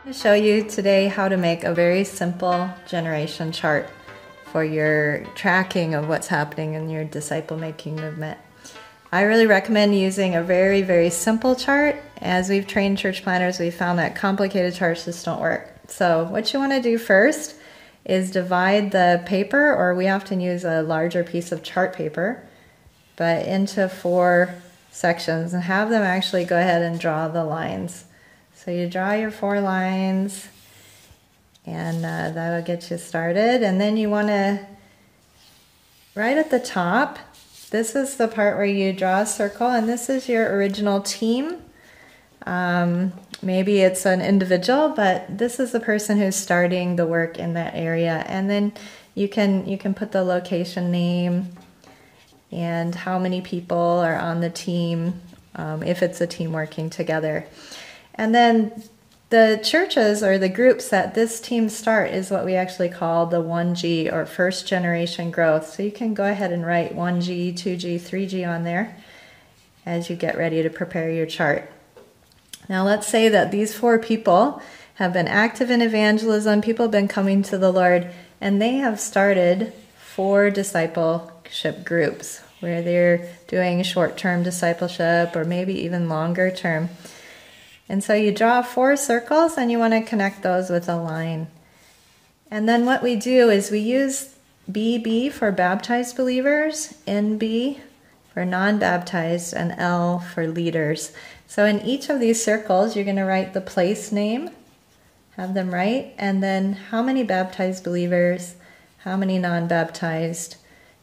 I'm going to show you today how to make a very simple generation chart for your tracking of what's happening in your disciple making movement. I really recommend using a very, very simple chart. As we've trained church planners, we've found that complicated charts just don't work. So what you want to do first is divide the paper, or we often use a larger piece of chart paper, but into 4 sections and have them actually go ahead and draw the lines. So you draw your 4 lines, and that'll get you started. And then you want to, right at the top, this is the part where you draw a circle, and this is your original team. Maybe it's an individual, but this is the person who's starting the work in that area. And then you can put the location name and how many people are on the team, if it's a team working together. And then the churches or the groups that this team start is what we actually call the 1G or first generation growth. So you can go ahead and write 1G, 2G, 3G on there as you get ready to prepare your chart. Now let's say that these 4 people have been active in evangelism, people have been coming to the Lord, and they have started 4 discipleship groups where they're doing short-term discipleship or maybe even longer term. And so you draw 4 circles and you want to connect those with a line. And then what we do is we use BB for baptized believers, NB for non-baptized, and L for leaders. So in each of these circles, you're going to write the place name, have them write, and then how many baptized believers, how many non-baptized,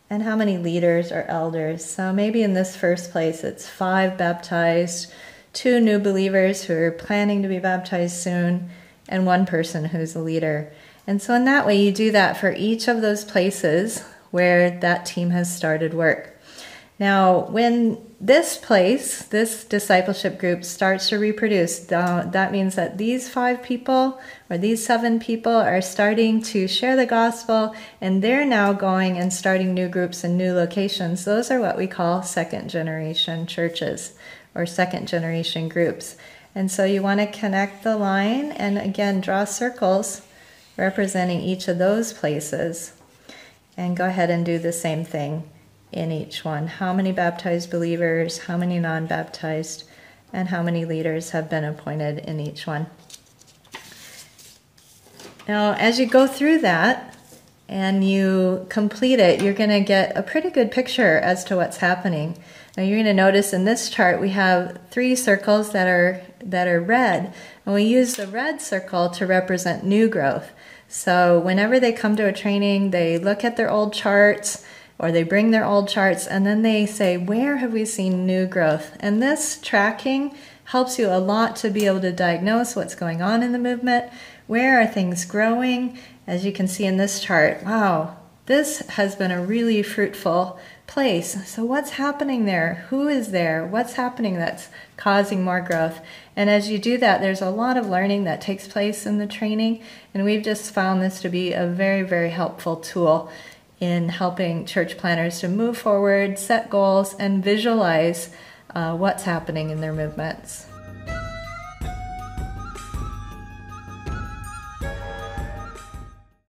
and how many leaders or elders. So maybe in this first place, it's 5 baptized, 2 new believers who are planning to be baptized soon, and 1 person who's a leader. And so in that way, you do that for each of those places where that team has started work. Now, when this place, this discipleship group starts to reproduce, that means that these 5 people or these 7 people are starting to share the gospel, and they're now going and starting new groups and new locations. Those are what we call second generation churches or second generation groups. And so you want to connect the line and again draw circles representing each of those places, and go ahead and do the same thing in each one. How many baptized believers, how many non-baptized, and how many leaders have been appointed in each one. Now, as you go through that and you complete it, you're going to get a pretty good picture as to what's happening. Now, you're going to notice in this chart we have 3 circles that are red, and we use the red circle to represent new growth. So whenever they come to a training, they look at their old charts, or they bring their old charts, and then they say, where have we seen new growth? And this tracking helps you a lot to be able to diagnose what's going on in the movement. Where are things growing? As you can see in this chart, wow, this has been a really fruitful place. So what's happening there? Who is there? What's happening that's causing more growth? And as you do that, there's a lot of learning that takes place in the training, and we've just found this to be a very, very helpful tool in helping church planners to move forward, set goals, and visualize what's happening in their movements.